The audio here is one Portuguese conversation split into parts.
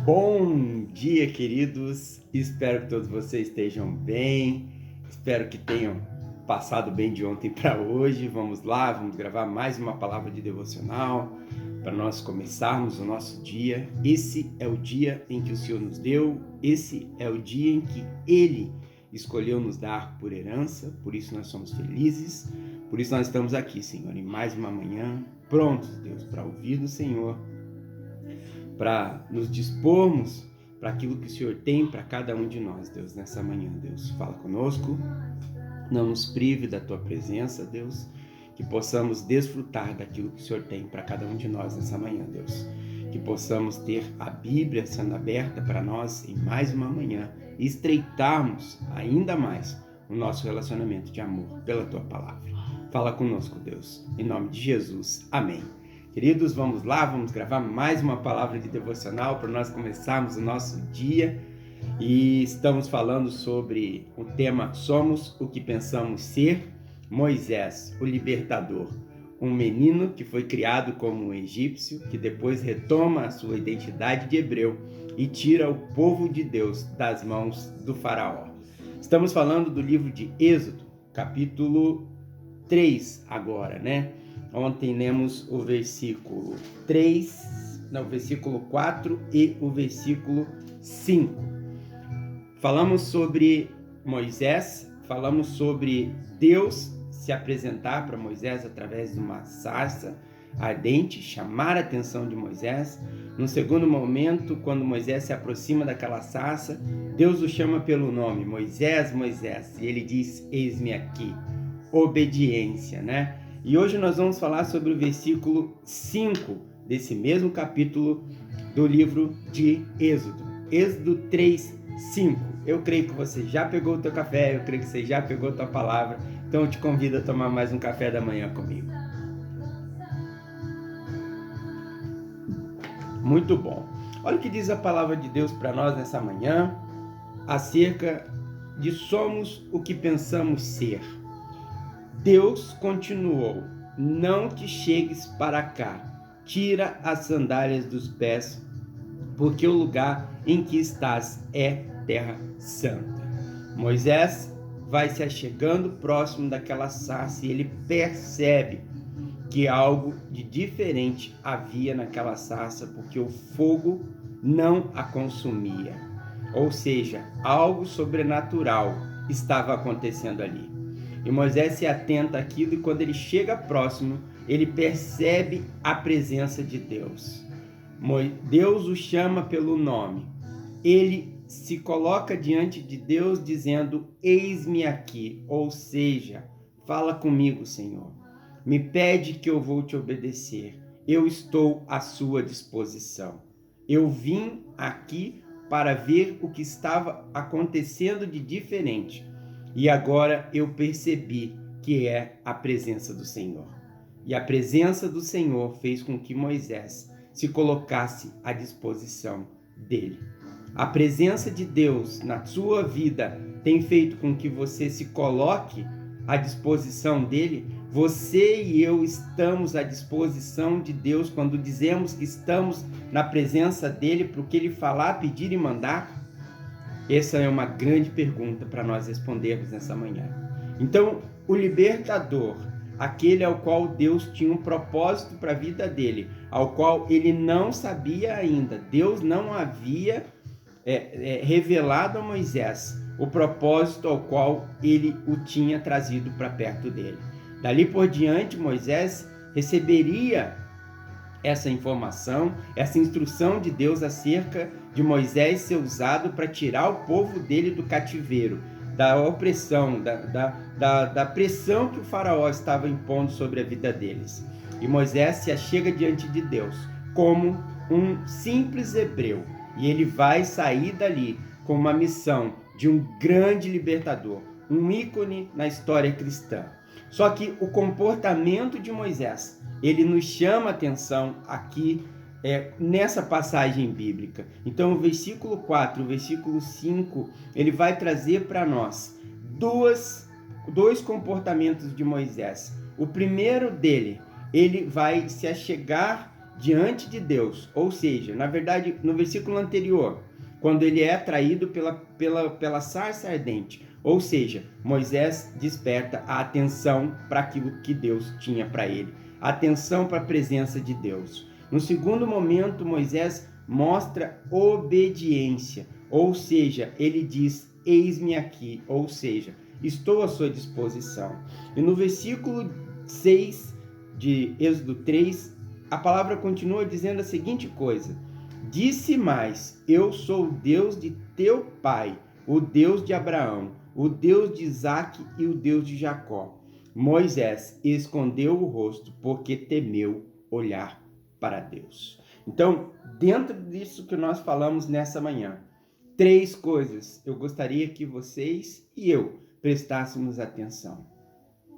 Bom dia, queridos. Espero que todos vocês estejam bem. Espero que tenham passado bem de ontem para hoje. Vamos lá, vamos gravar mais uma palavra de devocional para nós começarmos o nosso dia. Esse é o dia em que o Senhor nos deu. Esse é o dia em que Ele escolheu nos dar por herança. Por isso nós somos felizes. Por isso nós estamos aqui, Senhor, em mais uma manhã, prontos, Deus, para ouvir do Senhor, para nos dispormos para aquilo que o Senhor tem para cada um de nós, Deus, nessa manhã. Deus, fala conosco, não nos prive da Tua presença, Deus, que possamos desfrutar daquilo que o Senhor tem para cada um de nós nessa manhã, Deus, que possamos ter a Bíblia sendo aberta para nós em mais uma manhã e estreitarmos ainda mais o nosso relacionamento de amor pela Tua palavra. Fala conosco, Deus, em nome de Jesus, amém. Queridos, vamos lá, vamos gravar mais uma palavra de devocional para nós começarmos o nosso dia. E estamos falando sobre o tema Somos o que Pensamos Ser. Moisés, o libertador, um menino que foi criado como um egípcio, que depois retoma a sua identidade de hebreu e tira o povo de Deus das mãos do faraó. Estamos falando do livro de Êxodo, capítulo 3 agora, né? Ontem lemos o versículo 4 e o versículo 5. Falamos sobre Moisés, falamos sobre Deus se apresentar para Moisés através de uma sarça ardente, chamar a atenção de Moisés. No segundo momento, quando Moisés se aproxima daquela sarça, Deus o chama pelo nome, Moisés, Moisés, e ele diz, eis-me aqui, obediência, né? E hoje nós vamos falar sobre o versículo 5 desse mesmo capítulo do livro de Êxodo. Êxodo 3, 5. Eu creio que você já pegou o teu café, eu creio que você já pegou a tua palavra, então eu te convido a tomar mais um café da manhã comigo. Muito bom. Olha o que diz a palavra de Deus para nós nessa manhã, acerca de somos o que pensamos ser. Deus continuou, não te chegues para cá, tira as sandálias dos pés, porque o lugar em que estás é terra santa. Moisés vai se achegando próximo daquela sarça e ele percebe que algo de diferente havia naquela sarça, porque o fogo não a consumia. Ou seja, algo sobrenatural estava acontecendo ali. E Moisés se atenta àquilo e quando ele chega próximo, ele percebe a presença de Deus. Deus o chama pelo nome. Ele se coloca diante de Deus dizendo, eis-me aqui, ou seja, fala comigo, Senhor. Me pede que eu vou te obedecer. Eu estou à sua disposição. Eu vim aqui para ver o que estava acontecendo de diferente. E agora eu percebi que é a presença do Senhor. E a presença do Senhor fez com que Moisés se colocasse à disposição dele. A presença de Deus na sua vida tem feito com que você se coloque à disposição dele. Você e eu estamos à disposição de Deus quando dizemos que estamos na presença dele para o que ele falar, pedir e mandar? Essa é uma grande pergunta para nós respondermos nessa manhã. Então, o libertador, aquele ao qual Deus tinha um propósito para a vida dele, ao qual ele não sabia ainda, Deus não havia revelado a Moisés o propósito ao qual ele o tinha trazido para perto dele. Dali por diante, Moisés receberia essa informação, essa instrução de Deus acerca de Moisés ser usado para tirar o povo dele do cativeiro, da opressão, da pressão que o faraó estava impondo sobre a vida deles. E Moisés se achega diante de Deus como um simples hebreu, e ele vai sair dali com uma missão de um grande libertador, um ícone na história cristã. Só que o comportamento de Moisés, ele nos chama a atenção aqui nessa passagem bíblica. Então o versículo 4, o versículo 5, ele vai trazer para nós dois comportamentos de Moisés. O primeiro dele, ele vai se achegar diante de Deus, ou seja, na verdade, no versículo anterior, quando ele é atraído pela sarça ardente, ou seja, Moisés desperta a atenção para aquilo que Deus tinha para ele, a atenção para a presença de Deus. No segundo momento, Moisés mostra obediência, ou seja, ele diz: eis-me aqui, ou seja, estou à sua disposição. E no versículo 6 de Êxodo 3, a palavra continua dizendo a seguinte coisa: disse mais: eu sou o Deus de teu pai, o Deus de Abraão, o Deus de Isaque e o Deus de Jacó. Moisés escondeu o rosto porque temeu olhar para Deus. Então, dentro disso que nós falamos nessa manhã, 3 coisas eu gostaria que vocês e eu prestássemos atenção.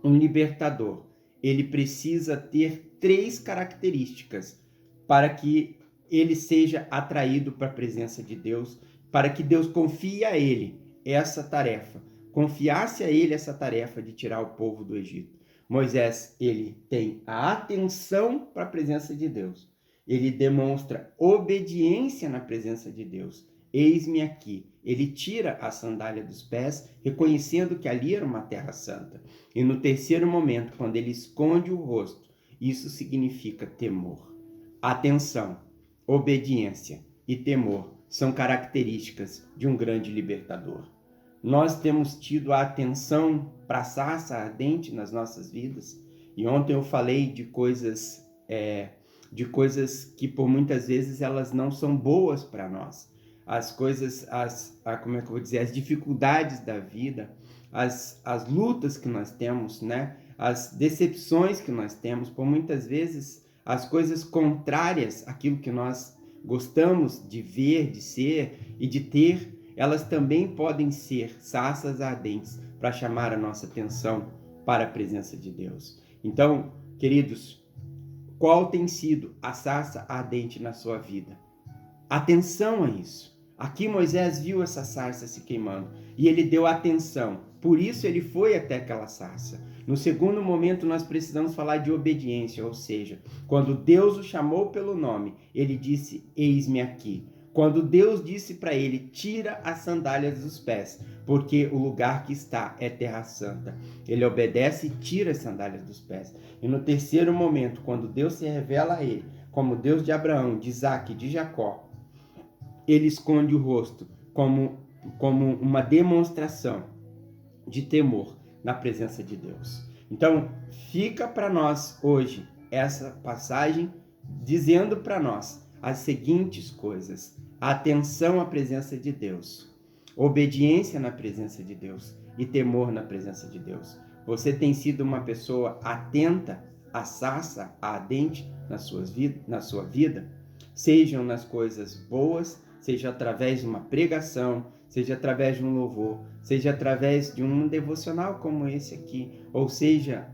Um libertador, ele precisa ter 3 características para que ele seja atraído para a presença de Deus, para que Deus confie a ele essa tarefa, confiasse a ele essa tarefa de tirar o povo do Egito. Moisés, ele tem a atenção para a presença de Deus. Ele demonstra obediência na presença de Deus. Eis-me aqui. Ele tira a sandália dos pés, reconhecendo que ali era uma terra santa. E no terceiro momento, quando ele esconde o rosto, isso significa temor. Atenção, obediência e temor são características de um grande libertador. Nós temos tido a atenção para a sarça ardente nas nossas vidas. E ontem eu falei de coisas que por muitas vezes elas não são boas para nós. As coisas, as dificuldades da vida, as lutas que nós temos, né? As decepções que nós temos, por muitas vezes as coisas contrárias àquilo que nós gostamos de ver, de ser e de ter, elas também podem ser sarças ardentes para chamar a nossa atenção para a presença de Deus. Então, queridos, qual tem sido a sarça ardente na sua vida? Atenção a isso. Aqui Moisés viu essa sarça se queimando e ele deu atenção. Por isso ele foi até aquela sarça. No segundo momento nós precisamos falar de obediência, ou seja, quando Deus o chamou pelo nome, ele disse: eis-me aqui. Quando Deus disse para ele: tira as sandálias dos pés, porque o lugar que está é terra santa, ele obedece e tira as sandálias dos pés. E no terceiro momento, quando Deus se revela a ele como Deus de Abraão, de Isaque e de Jacó, ele esconde o rosto como uma demonstração de temor na presença de Deus. Então, fica para nós hoje essa passagem dizendo para nós as seguintes coisas: atenção à presença de Deus, obediência na presença de Deus e temor na presença de Deus. Você tem sido uma pessoa atenta à sarça ardente na sua vida? Sejam nas coisas boas, seja através de uma pregação, seja através de um louvor, seja através de um devocional como esse aqui, ou seja,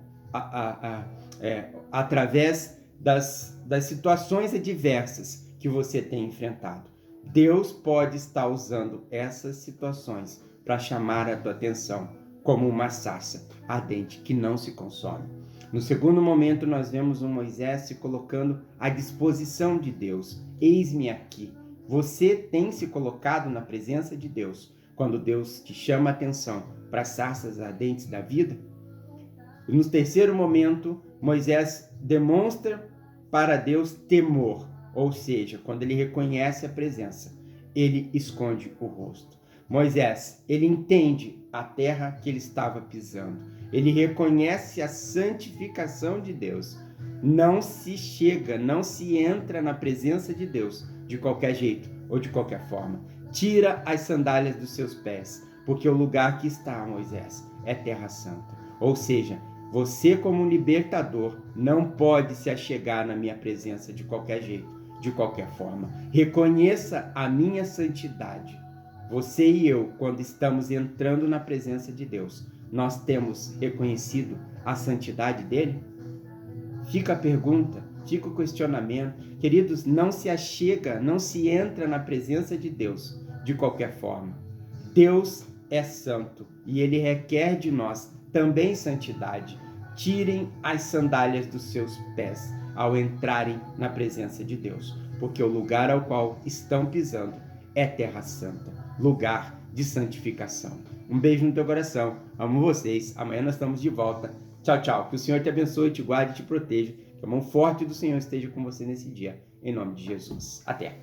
através das situações adversas que você tem enfrentado. Deus pode estar usando essas situações para chamar a tua atenção, como uma sarça ardente que não se consome. No segundo momento, nós vemos um Moisés se colocando à disposição de Deus. Eis-me aqui. Você tem se colocado na presença de Deus quando Deus te chama a atenção para as sarças ardentes da vida? E no terceiro momento, Moisés demonstra para Deus temor, ou seja, quando ele reconhece a presença, ele esconde o rosto. Moisés, ele entende a terra que ele estava pisando. Ele reconhece a santificação de Deus. Não se entra na presença de Deus de qualquer jeito ou de qualquer forma. Tira as sandálias dos seus pés, porque o lugar que está, Moisés, é terra santa. Ou seja, você como libertador não pode se achegar na minha presença de qualquer jeito, de qualquer forma. Reconheça a minha santidade. Você e eu, quando estamos entrando na presença de Deus, nós temos reconhecido a santidade dele? Fica a pergunta, fica o questionamento. Queridos, não se achega, não se entra na presença de Deus de qualquer forma. Deus é santo e ele requer de nós também santidade. Tirem as sandálias dos seus pés. ao entrarem na presença de Deus, porque o lugar ao qual estão pisando é Terra Santa, lugar de santificação. Um beijo no teu coração, amo vocês, amanhã nós estamos de volta. Tchau, tchau, que o Senhor te abençoe, te guarde e te proteja, que a mão forte do Senhor esteja com você nesse dia, em nome de Jesus. Até!